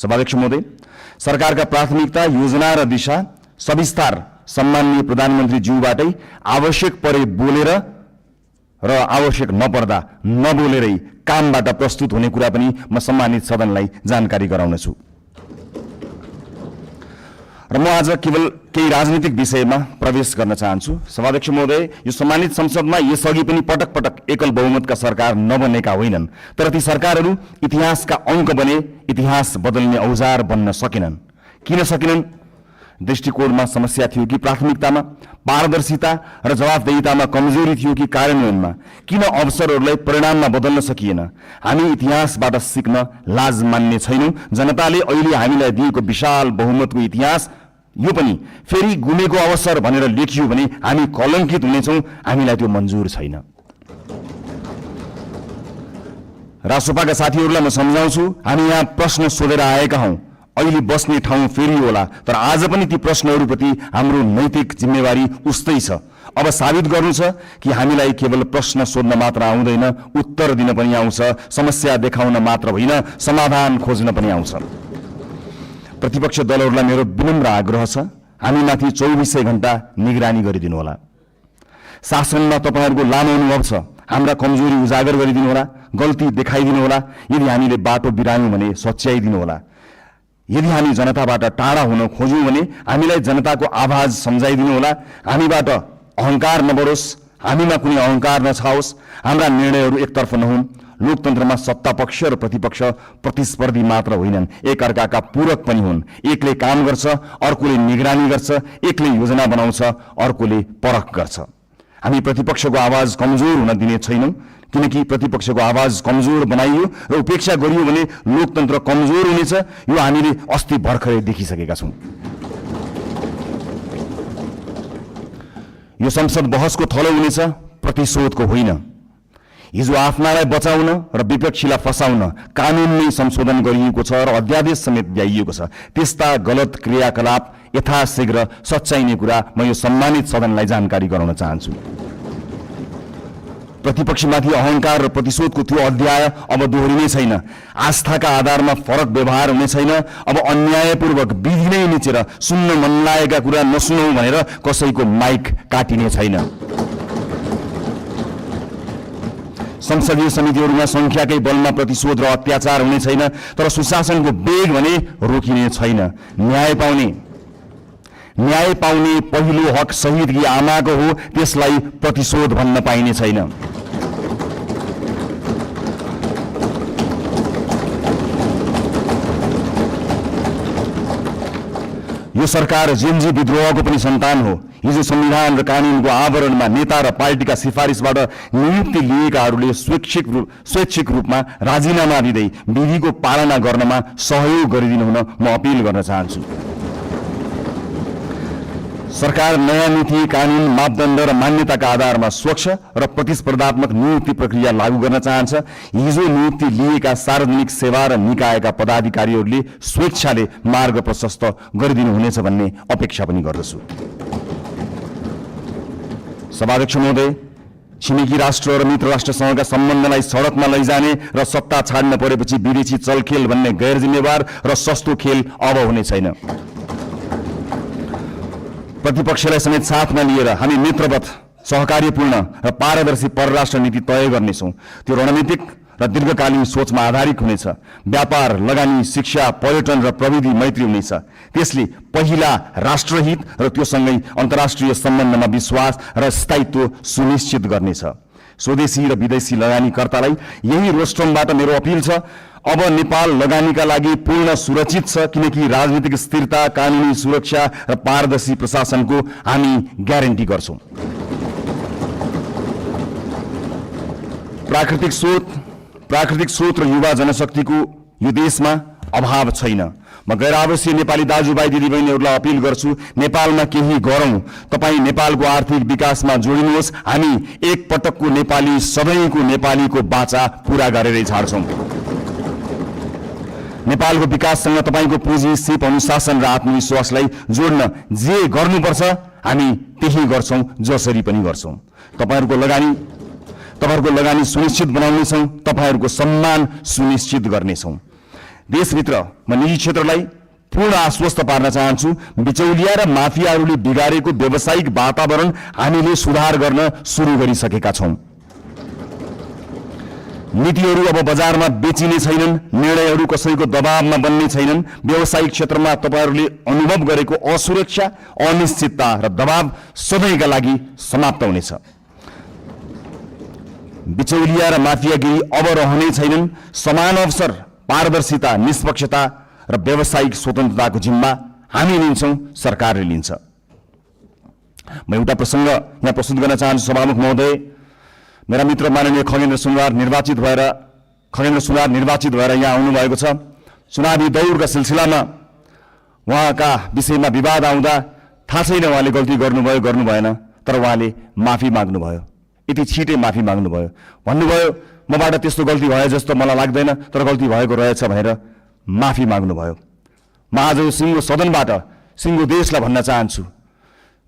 सभाध्यक्ष महोदय, सरकारका प्राथमिकता, योजना र दिशा सविस्तार सम्माननीय प्रधानमन्त्री ज्यूबाटै आवश्यक परे बोलेर र आवश्यक नपर्दा नबोलेरै कामबाट प्रस्तुत हुने कुरा पनि म सम्मानित सदनलाई जानकारी गराउनेछु। र म आज केवल केही राजनीतिक विषयमा प्रवेश गर्न चाहन्छु। सभाध्यक्ष महोदय, यो सम्मानित संसदमा यसअघि पनि पटक पटक एकल बहुमतका सरकार नबनेका होइनन्, तर ती सरकारहरू इतिहासका अङ्क बने, इतिहास बदल्ने औजार बन्न सकेनन्। किन सकेनन्? दृष्टिकोणमा समस्या थियो कि प्राथमिकतामा, पारदर्शिता र जवाफदेहितामा कमजोरी थियो कि कार्यान्वयनमा? किन अवसरहरूलाई परिणाममा बदल्न सकिएन? हामी इतिहासबाट सिक्न लाज मान्ने छैनौँ। जनताले अहिले हामीलाई दिएको विशाल बहुमतको इतिहास यो पनि फेरि गुमेको अवसर भनेर लेखियो भने हामी कलङ्कित हुनेछौँ। हामीलाई त्यो मन्जुर छैन। राष्ट्रपाका साथीहरूलाई म सम्झाउँछु, हामी यहाँ प्रश्न सोधेर आएका हौँ। अहिले बस्ने ठाउँ फेरि होला, तर आज पनि ती प्रश्नहरूप्रति हाम्रो नैतिक जिम्मेवारी उस्तै छ। अब साबित गर्नु छ कि हामीलाई केवल प्रश्न सोध्न मात्र आउँदैन, उत्तर दिन पनि आउँछ। समस्या देखाउन मात्र होइन, समाधान खोज्न पनि आउँछ। प्रतिपक्ष दलहरूलाई मेरो विनम्र आग्रह छ, हामीमाथि 24 घण्टा निगरानी गरिदिनु होला। शासनमा तपाईहरूको लामो अनुभव छ, हाम्रा कमजोरी उजागर गरिदिनु होला, गल्ती देखाइदिनु होला। यदि हामीले बाटो बिरायौँ भने सच्याइदिनु होला। यदि हामी जनताबाट टाढा हुन खोज्यौँ भने हामीलाई जनताको आवाज सम्झाइदिनु होला। हामीबाट अहंकार नबढोस्, हामीमा कुनै अहंकार नछाओस्, हाम्रा निर्णयहरू एकतर्फ नहुन्। लोकतन्त्रमा सत्ता पक्ष र प्रतिपक्ष प्रतिस्पर्धी मात्र होइनन्, एकअर्काका पूरक पनि हुन्। एकले काम गर्छ, अर्कोले निगरानी गर्छ, एकले योजना बनाउँछ, अर्कोले परख गर्छ। हामी प्रतिपक्षको आवाज कमजोर हुन दिने छैनौँ, किनकि प्रतिपक्षको आवाज कमजोर बनाइयो र उपेक्षा गरियो भने लोकतन्त्र कमजोर हुनेछ। यो हामीले अस्ति भर्खरै देखिसकेका छौँ। यो संसद बहसको थलो हुनेछ, प्रतिशोधको होइन। हिजो आफ्नालाई बचाउन र विपक्षीलाई फसाउन कानून नै संशोधन गरिएको छ र अध्यादेश समेत ल्याइएको छ। त्यस्ता गलत क्रियाकलाप यथाशीघ्र सच्याइने कुरा म यो सम्मानित सदनलाई जानकारी गराउन चाहन्छु। प्रतिपक्षमाथि अहंकार र प्रतिशोधको त्यो अध्याय अब दोहोरिने छैन। आस्थाका आधारमा फरक व्यवहार हुने छैन। अब अन्यायपूर्वक विधि नै निचेर सुन्न मन लागेका कुरा नसुनौ भनेर कसैको माइक काटिने छैन। संसदीय समितिहरूमा संख्याकै बलमा प्रतिशोध र अत्याचार हुने छैन, तर सुशासनको वेग भने रोकिने छैन। न्याय पाउने पहिलो हक शहीदकी आमाको हो, त्यसलाई प्रतिशोध भन्न पाइने छैन। यो सरकार जेनजी विद्रोहको पनि सन्तान हो। हिजो संविधान र कानूनको आवरणमा नेता र पार्टीका सिफारिसबाट नियुक्ति लिएकाहरूले स्वैच्छिक रूपमा राजीनामा दिँदै विधिको पालना गर्नमा सहयोग गरिदिनु हुन म अपिल गर्न चाहन्छु। सरकार नयाँ नीति, कानून, मापदण्ड र मान्यताका आधारमा स्वच्छ र प्रतिस्पर्धात्मक नियुक्ति प्रक्रिया लागू गर्न चाहन्छ। हिजो नियुक्ति लिएका सार्वजनिक सेवा र निकायका पदाधिकारीहरूले स्वेच्छाले मार्ग प्रशस्त गरिदिनु हुनेछ भन्ने अपेक्षा पनि गर्दछु। सभाध्यक्ष महोदय, छिमेकी राष्ट्र र मित्र राष्ट्रसँगका सम्बन्धलाई सडकमा लैजाने र सत्ता छाड्न परेपछि विदेशी चलखेल भन्ने गैर जिम्मेवार र सस्तो खेल अब हुने छैन। प्रतिपक्षलाई समेत साथमा लिएर हामी मित्रवत, सहकार्यपूर्ण र पारदर्शी परराष्ट्र नीति तय गर्नेछौँ। त्यो रणनीतिक र दीर्घकालीन सोचमा आधारित हुनेछ। व्यापार, लगानी, शिक्षा, पर्यटन र प्रविधि मैत्री हुनेछ। त्यसले पहिला राष्ट्रहित र त्योसँगै अन्तर्राष्ट्रिय सम्बन्धमा विश्वास र स्थायित्व सुनिश्चित गर्नेछ। स्वदेशी र विदेशी लगानीकर्तालाई यही रोस्ट्रमबाट मेरो अपिल छ, अब नेपाल लगानीका लागि पूर्ण सुरक्षित छ, किनकि राजनीतिक स्थिरता, कानूनी सुरक्षा र पारदर्शी प्रशासनको हामी ग्यारेन्टी गर्छौँ। प्राकृतिक स्रोत र युवा जनशक्तिको यो देशमा अभाव छैन। म गैर आवासीय नेपाली दाजुभाइ दिदीबहिनीहरूलाई अपिल गर्छु, नेपालमा केही गरौँ। तपाईँ नेपालको आर्थिक विकासमा जोडिनुहोस्। हामी एक पटकको नेपाली सबैको नेपालीको बाचा पूरा गरेरै छाड्छौँ। नेपालको विकाससँग तपाईँको पुँजी, सिप, अनुशासन र आत्मविश्वासलाई जोड्न जे गर्नुपर्छ हामी त्यही गर्छौँ, जसरी पनि गर्छौँ। तपाईँहरूको लगानी सुनिश्चित बनाउनेछौँ, तपाईँहरूको सम्मान सुनिश्चित गर्नेछौँ। देशभित्र म निजी क्षेत्रलाई पूर्ण आश्वस्त पार्न चाहन्छु, बिचौलिया र माफियाहरूले बिगारेको व्यावसायिक वातावरण हामीले सुधार गर्न सुरु गरिसकेका छौं। नीतिहरू अब बजारमा बेचिने छैनन्, निर्णयहरू कसैको दबावमा बन्ने छैनन्। व्यावसायिक क्षेत्रमा तपाईहरूले अनुभव गरेको असुरक्षा, अनिश्चितता र दबाव सधैँका लागि समाप्त हुनेछ। बिचौलिया र माफियागिरी अब रहने छैनन्। समान अवसर, पारदर्शिता, निष्पक्षता र व्यावसायिक स्वतन्त्रताको जिम्मा हामी लिन्छौं, सरकारले लिन्छ। म एउटा प्रसंग यहाँ प्रस्तुत गर्न चाहन्छु। सभामुख महोदय, मेरा मित्र माननीय खगेन्द्र सुनवार निर्वाचित भएर यहाँ आउनुभएको छ। चुनावी दौडका सिलसिलामा उहाँका विषयमा विवाद आउँदा थाहा छैन उहाँले गल्ती गर्नुभयो गर्नु भएन, तर उहाँले माफी माग्नुभयो। यति छिटै माफी माग्नुभयो, भन्नुभयो मबाट त्यस्तो गल्ती भयो जस्तो मलाई लाग्दैन, तर गल्ती भएको रहेछ भनेर माफी माग्नुभयो। म आज यो सिङ्गो सदनबाट सिङ्गो देशलाई भन्न चाहन्छु,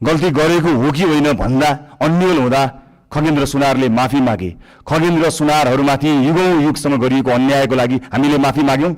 गल्ती गरेको हो कि होइन भन्दा अन्यल हुँदा खगेन्द्र सुनारले माफी मागे। खगेन्द्र सुनारहरूमाथि युगौं युगसम्म गरिएको अन्यायको लागि हामीले माफी माग्यौं।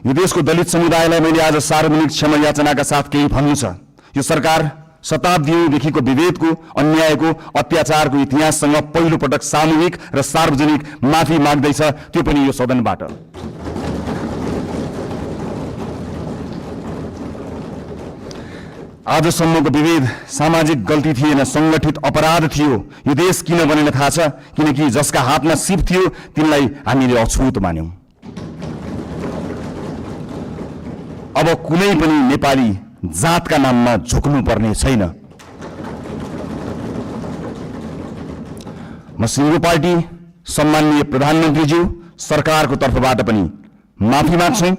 यो देशको दलित समुदायलाई मैले आज सार्वजनिक क्षमा याचनाका साथ केही भन्नु छ। यो सरकार शताब्दीदेखिको विभेदको, अन्यायको, अत्याचारको इतिहाससँग पहिलो पटक सामूहिक र सार्वजनिक माफी माग्दैछ, त्यो पनि यो सदनबाट। आजसम्मको विभेद सामाजिक गल्ती थिएन, संगठित अपराध थियो। यो देश किन बनेन थाहा छ? किनकि जसका हातमा सिप थियो तिनलाई हामीले अछुत मान्यौं। अब कुनै पनि नेपाली जातका नाममा झुक्नु पर्ने छैन। म सिङ्गो पार्टी, सम्माननीय प्रधानमन्त्रीज्यू, सरकारको तर्फबाट पनि माफी माग्छौं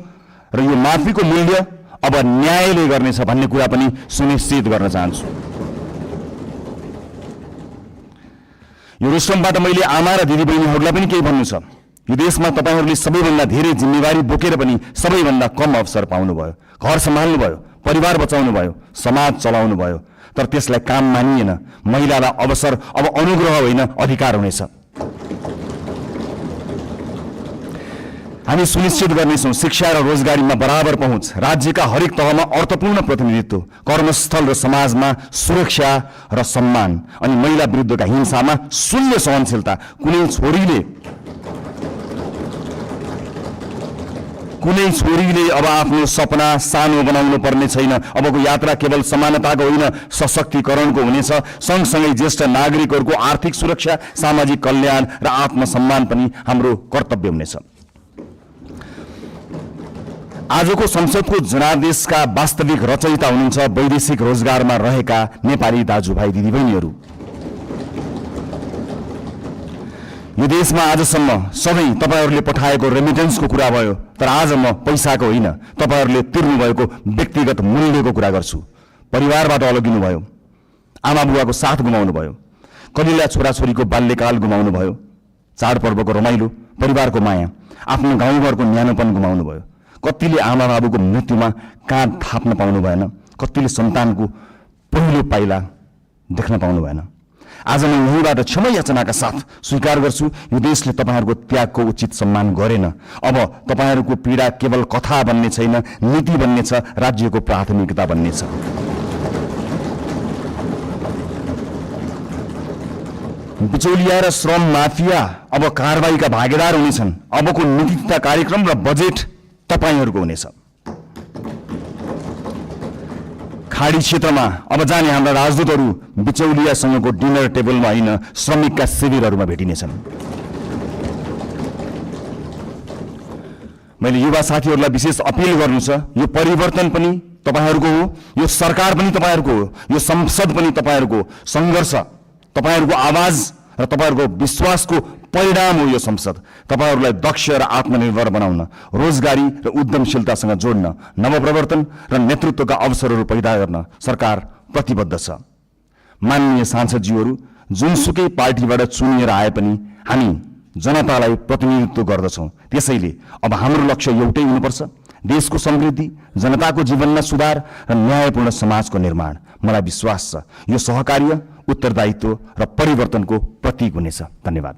र यो माफीको मूल्य अब न्यायले गर्नेछ भन्ने कुरा पनि सुनिश्चित गर्न चाहन्छु। यो रेस्टुरेन्टबाट मैले आमा र दिदीबहिनीहरूलाई पनि केही भन्नु छ। यो देशमा तपाईहरूले सबैभन्दा धेरै जिम्मेवारी बोकेर पनि सबैभन्दा कम अवसर पाउनुभयो। घर सम्हाल्नुभयो, परिवार बचाउनुभयो, समाज चलाउनुभयो, तर त्यसलाई काम मानिएन। महिलालाई अवसर अब अनुग्रह होइन, अधिकार हुनेछ। हामी सुनिश्चित गर्नेछौं शिक्षा र रोजगारीमा बराबर पहुँच, राज्यका हरेक तहमा अर्थपूर्ण प्रतिनिधित्व, कर्मस्थल र समाजमा सुरक्षा र सम्मान, अनि महिला विरुद्धका हिंसामा शून्य सहनशीलता। कुनै छोरीले अब आफ्नो सपना सानो बनाउनु पर्ने छैन। अबको यात्रा केवल समानताको होइन, सशक्तिकरणको हुनेछ। सँगसँगै ज्येष्ठ नागरिकहरूको आर्थिक सुरक्षा, सामाजिक कल्याण र आत्मसम्मान पनि हाम्रो कर्तव्य हुनेछ। आजको संसदको जनादेशका वास्तविक रचयिता हुनुहुन्छ वैदेशिक रोजगारमा रहेका नेपाली दाजुभाइ दिदीबहिनीहरू। यो देशमा आजसम्म सधैँ तपाईहरूले पठाएको रेमिटेन्सको कुरा भयो, तर आज म पैसाको होइन, तपाईहरूले तिर्नुभएको व्यक्तिगत मूल्यको कुरा गर्छु। परिवारबाट अलगिनु भयो, आमा बुवाको साथ गुमाउनु भयो, कलिला छोराछोरीको बाल्यकाल गुमाउनु भयो, चाडपर्वको रमाइलो, परिवारको माया, आफ्नो गाउँघरको न्यानोपन गुमाउनु भयो। कतिले आमा बाबुको मृत्युमा काँध थाप्न पाउनु भएन, कतिले सन्तानको पहिलो पाइला देख्न पाउनु भएन। आज म यहीँबाट क्षमा याचनाका साथ स्वीकार गर्छु, यो देशले तपाईहरूको त्यागको उचित सम्मान गरेन। अब तपाईहरूको पीडा केवल कथा बन्ने छैन, नीति बन्ने छ, राज्यको प्राथमिकता बन्ने छ। बिचौलिया र श्रम माफिया अब कारबाहीका भागीदार हुनेछन्। अबको नीति तथा कार्यक्रम र बजेट तपाईहरूको हुनेछ। खाडी क्षेत्रमा अब जाने हाम्रा राजदूतहरू बिचौलियासँगको डिनर टेबलमा होइन, श्रमिकका शिविरहरूमा भेटिनेछन्। मैले युवा साथीहरूलाई विशेष अपील गर्नु छ, यो परिवर्तन पनि तपाईहरूको हो, यो सरकार पनि तपाईहरूको हो, यो संसद पनि तपाईहरूको हो। सङ्घर्ष, तपाईहरूको आवाज र तपाईहरूको विश्वासको परिणाम हो यो संसद। तपाईहरूलाई दक्ष र आत्मनिर्भर बनाउन, रोजगारी र उद्यमशीलतासँग जोड्न, नवप्रवर्तन र नेतृत्वका अवसरहरू पैदा गर्न सरकार प्रतिबद्ध छ। माननीय सांसदज्यूहरू, जुनसुकै पार्टीबाट चुनिएर आए पनि हामी जनतालाई प्रतिनिधित्व गर्दछौँ। त्यसैले अब हाम्रो लक्ष्य एउटै हुनुपर्छ, देशको समृद्धि, जनताको जीवनमा सुधार र न्यायपूर्ण समाजको निर्माण। मलाई विश्वास छ यो सहकार्य, उत्तरदायित्व र परिवर्तनको प्रतीक हुनेछ। धन्यवाद।